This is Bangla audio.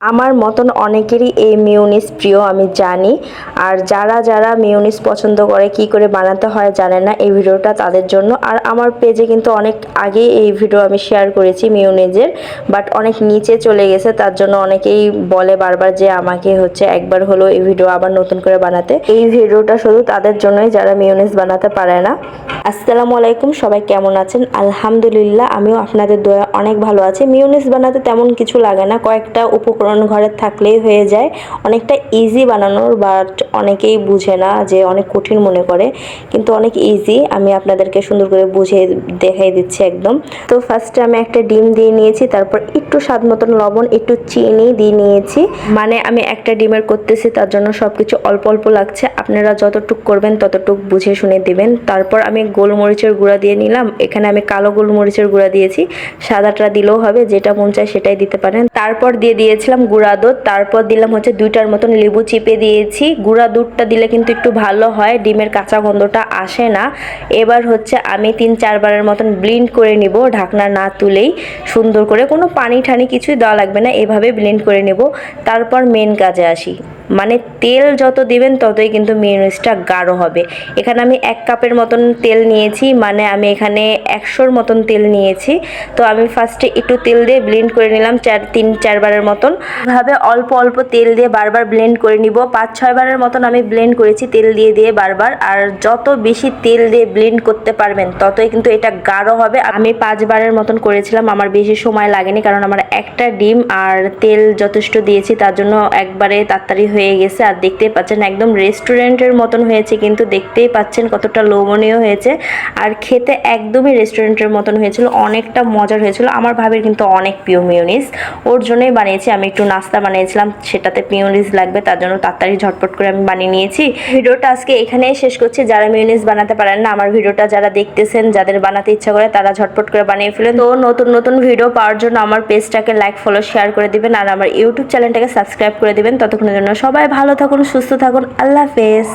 আমার মতন অনেকেরই এই মিউনিস প্রিয় আমি জানি। আর যারা যারা মিউনিস পছন্দ করে কি করে বানাতে হয় জানে না, এই ভিডিওটা তাদের জন্য। আর আমার পেজে কিন্তু অনেক আগে এই ভিডিও আমি শেয়ার করেছি মিউনিজের, বাট অনেক নিচে চলে গেছে, তার জন্য অনেকেই বলে বারবার যে আমাকে একবার হলো এই ভিডিও আবার নতুন করে বানাতে। এই ভিডিওটা শুধু তাদের জন্যই যারা মিউনিস বানাতে পারে না। আসসালামু আলাইকুম, সবাই কেমন আছেন? আলহামদুলিল্লাহ, আমিও আপনাদের দয়া অনেক ভালো আছি। মিউনিস বানাতে তেমন কিছু লাগে না, কয়েকটা উপকরণ ঘরে থাকলেই হয়ে যায়। অনেকটা ইজি বানানোর, বাট অনেকেই বুঝে না, যে অনেক কঠিন মনে করে, কিন্তু অনেক ইজি। আমি আপনাদেরকে সুন্দর করে বুঝিয়ে দেখাই দিচ্ছি একদম। তো ফার্স্টে আমি একটা ডিম দিয়ে নিয়েছি, তারপর একটু স্বাদ মতন লবণ, একটু চিনি দিয়ে নিয়েছি। মানে আমি একটা ডিমের করতেছি, তার জন্য সবকিছু অল্প অল্প লাগছে। আপনারা যতটুক করবেন ততটুক বুঝে শুনে দিবেন। তারপর আমি গোলমরিচের গুঁড়া দিয়ে নিলাম। এখানে আমি কালো গোলমরিচের গুঁড়া দিয়েছি, সাদাটা দিলেও হবে, যেটা মন চায় সেটাই দিতে পারেন। তারপর দিয়ে দিয়েছিলাম গুঁড়া দুধ, তারপর দিলাম 2টার মতন লেবু চিপে দিয়েছি। গুঁড়া দুধটা দিলে কিন্তু একটু ভালো হয়, ডিমের কাঁচা গন্ধটা আসে না। এবার আমি 3-4 বারের মতন ব্লেন্ড করে নিব, ঢাকনা না তুলেই সুন্দর করে। কোনো পানি ঠানি কিছুই দেওয়া লাগবে না, এভাবে ব্লেন্ড করে নেব। তারপর মেন কাজে আসি, মানে তেল যত দিবেন ততই কিন্তু মিউনিসটা গাঢ় হবে। এখানে আমি 1 কাপের মতন তেল নিয়েছি, মানে আমি এখানে 100-র মতন তেল নিয়েছি। তো আমি ফার্স্টে একটু তেল দিয়ে ব্লেন্ড করে নিলাম 3-4 বারের মতন। এভাবে অল্প অল্প তেল দিয়ে বারবার ব্লেন্ড করে নিব। 5-6 বারের মতন আমি ব্লেন্ড করেছি তেল দিয়ে দিয়ে বারবার। আর যত বেশি তেল দিয়ে ব্লেন্ড করতে পারবেন ততই কিন্তু এটা গাঢ় হবে। আমি 5 বারের মতন করেছিলাম, আমার বেশি সময় লাগেনি, কারণ আমার একটা ডিম আর তেল যথেষ্ট দিয়েছি, তার জন্য একবারে তাড়াতাড়ি হয়ে গেছে। আর দেখতেই পাচ্ছেন একদম রেস্টুরেন্টের মতন হয়েছে, কিন্তু দেখতেই পাচ্ছেন কতটা লোভনীয় হয়েছে। আর খেতে একদমই রেস্টুরেন্টের মতন হয়েছিল, অনেকটা মজার হয়েছিল। আমার ভাবির কিন্তু অনেক প্রিয় মিউনিস, ওর জন্যই বানিয়েছি। আমি একটু নাস্তা বানিয়েছিলাম, সেটাতে মিউনিস লাগবে, তার জন্য তাড়াতাড়ি ঝটপট করে আমি বানিয়ে নিয়েছি। ভিডিওটা আজকে এখানেই শেষ করছি। যারা মিউনিস বানাতে পারেন না, আমার ভিডিওটা যারা দেখতেছেন, যাদের বানাতে ইচ্ছা করে, তারা ঝটপট করে বানিয়ে ফেলেন। তো নতুন নতুন ভিডিও পাওয়ার জন্য আমার পেজটাকে লাইক, ফলো, শেয়ার করে দিবেন, আর আমার ইউটিউব চ্যানেলটাকে সাবস্ক্রাইব করে দিবেন। ততক্ষণের জন্য সবাই ভালো থাকুন, সুস্থ থাকুন, আল্লাহ হাফেজ।